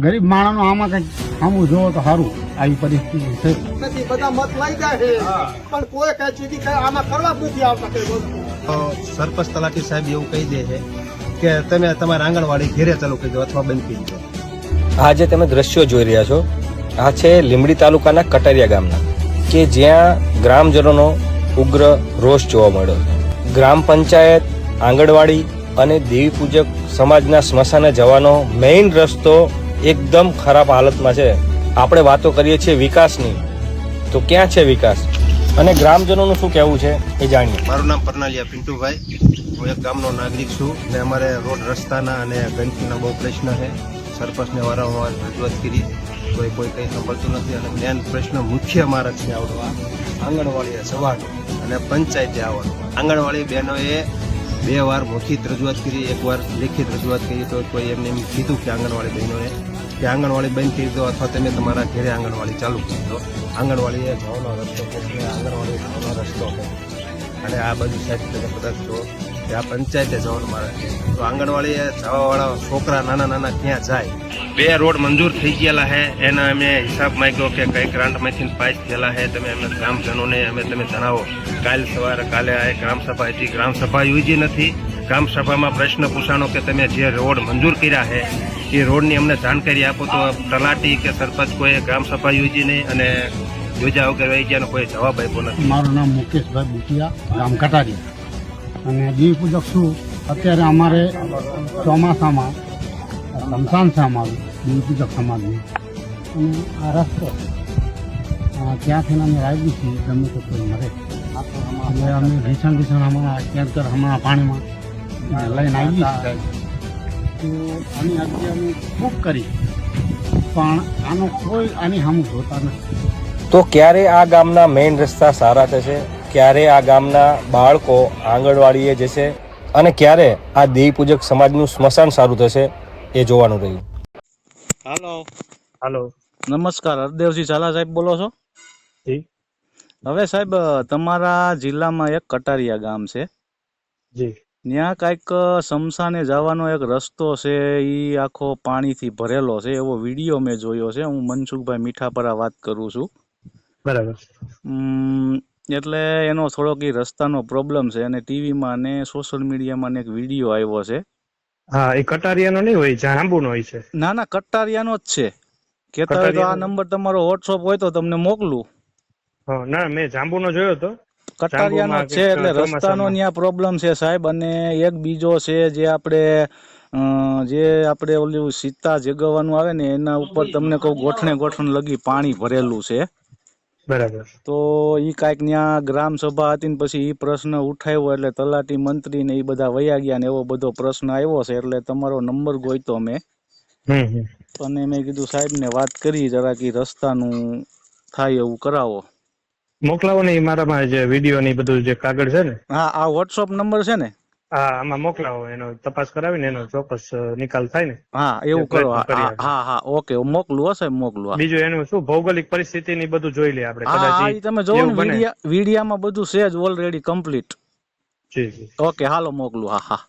ગરીબ માણસનો આમાં કંઈક સામું જોવો તો સારું. આવી પરિસ્થિતિ છે. નથી બધા મત લઈ જાય છે પણ કોઈ કઈ ચીજ આમાં કરવા જ નથી આવતા કઈ વસ્તુ. સરપંચ તલાટી સાહેબ એવું કહી દે છે કે તમે તમારા આંગણવાડી ઘેરે ચાલુ કરી દો અથવા બંધ કરી દો. આ જે તમે દ્રશ્યો જોઈ રહ્યા છો આ છે લીંબડી તાલુકાના કટારિયા ગામના કે જ્યાં ગ્રામજનોનો ઉગ્ર રોષ જોવા મળ્યો છે. ગ્રામ પંચાયત, આંગણવાડી અને દેવી પૂજક સમાજના સ્મશાને જવાનો મેઇન રસ્તો એકદમ ખરાબ હાલતમાં છે. આપણે વાતો કરીએ છીએ વિકાસની, તો ક્યાં છે વિકાસ અને ગ્રામજનોનું શું કહેવું છે એ જાણીએ. મારું નામ પરનાલિયા પિન્ટુભાઈ, હું એક ગામનો નાગરિક છું ને અમારે રોડ રસ્તાના અને ગંદકીનો બહુ પ્રશ્ન છે. સરપંચને વારંવાર રજૂઆત કરી કોઈ કંઈ સાંભળતું નથી અને મેન પ્રશ્ન મુખ્ય મારા છે આવડો આંગણવાડીએ જવાનું અને પંચાયતે આવવાનું. આંગણવાડી બહેનોએ 2 વાર મૌખિક રજૂઆત કરી, 1 વાર લેખિત રજૂઆત કરી તો કોઈ એમને એમ કીધું કે આંગણવાડી બહેનોએ કે આંગણવાડી બંધ કરી દો અથવા તમે તમારા ઘરે આંગણવાડી ચાલુ કરી દો. આંગણવાડીએ જવાનો રસ્તો છે, આંગણવાડી જવાનો રસ્તો છે અને આ બધી સાઈડ તમે કદાચ જો કે આ પંચાયતે જવાનું મારે તો આંગણવાડીએ જવાવાળા છોકરા નાના ક્યાં જાય. 2 રોડ મંજૂર થઈ ગયેલા છે, એના અમે હિસાબ માંગ્યો કે કઈ ગ્રાન્ટમાંથી પાસ થયેલા છે તમે અમે ગ્રામજનોને તમે જણાવો. કાલે આ ગ્રામસભા હતી, ગ્રામસભા યોજી નથી. ગ્રામસભામાં પ્રશ્ન પૂછાણો કે તમે જે રોડ મંજૂર કર્યા છે એ રોડની અમને જાણકારી આપો તો તલાટી કે સરપંચ કોઈ ગ્રામસભા યોજી નહીં અને યોજા વગર વહી ગયા કોઈ જવાબ આપ્યો નથી. મારું નામ મુકેશભાઈ બુટિયા, ગામ કટારિયા અને દેવી પૂજક છું. અત્યારે અમારે ચોમાસામાં સ્મશાન છે અમારું દેવી પૂજક સમાજનું અને આ રસ્તો ત્યાંથી અમે આવી છીએ ગમે તો કોઈ મરે એટલે અમે ભીષણ હમણાં કેન્સર હમણાં પાણીમાં લઈને આવી છીએ. તો આની આજે અમે ખૂબ કરી પણ આનો કોઈ આની સામું જોતા નથી. તો ક્યારે આ ગામના મેઇન રસ્તા સારા થશે, ક્યારે આ ગામના બાળકો આંગણવાડીએ જશે અને ક્યારે આ દેવી પૂજક સમાજનું સ્મશાન સારું થશે એ જોવાનું રહ્યું. હાલો, નમસ્કાર. હરદેવજી ઝાલા સાહેબ બોલો છો? જી. હવે સાહેબ તમારા જિલ્લામાં એક કટારિયા ગામ છે, જી ત્યાં કાંઈક શમશાને જવાનો એક રસ્તો છે એ આખો પાણીથી ભરેલો છે એવો વિડીયો મેં જોયો છે. હું મનસુખભાઈ મીઠાપરા વાત કરું છું. બરાબર. એટલે એનો થોડોક એ રસ્તાનો પ્રોબ્લેમ છે અને ટીવીમાં અને સોશિયલ મીડિયામાં એક વિડીયો આવ્યો છે. હા, એ કટારિયાનો નહીં હોય, જાંબુનો હોય છે. ના ના, કટારિયાનો જ છે. કેતા હોય તો આ નંબર તમારો વોટ્સઅપ હોય તો તમને મોકલું. હા, ના, મેં જાંબુનો જોયો હતો. કટારિયાનો જ છે એટલે રસ્તાનો ત્યાં પ્રોબ્લેમ છે સાહેબ. અને એક બીજો છે જે આપણે ઓલું સીતા જગવવાનું આવે ને એના ઉપર તમને કહું ગોઠણ લગી પાણી ભરેલું છે. બરાબર. તો ઈ કાંઈક ત્યાં ગ્રામ સભા હતી ને પછી ઈ પ્રશ્ન ઉઠાવ્યો એટલે તલાટી મંત્રી ને એ બધા વયા ગયા ને એવો બધો પ્રશ્ન આવ્યો છે એટલે તમારો નંબર ગોઈતો મેં અને મેં કીધું સાહેબ ને વાત કરી જરાક ઈ રસ્તાનું થાય એવું કરાવો. મોકલાવો ને મારામાં જે વિડીયો ને બધું જે કાગળ છે ને. હા, આ વોટ્સઅપ નંબર છે ને? હા, આમાં મોકલાવો, એનો તપાસ કરાવીને એનો ચોક્કસ નિકાલ થાય ને. હા, એવું કરો. હા, ઓકે, મોકલું હશે, મોકલું. બીજું એનું શું ભૌગોલિક પરિસ્થિતિ ની બધું જોઈ લે આપણે. હા, તમે જોવો ને વિડીયામાં બધું છે જ ઓલરેડી કમ્પ્લીટ. જી જી. ઓકે, હાલો મોકલું. હા.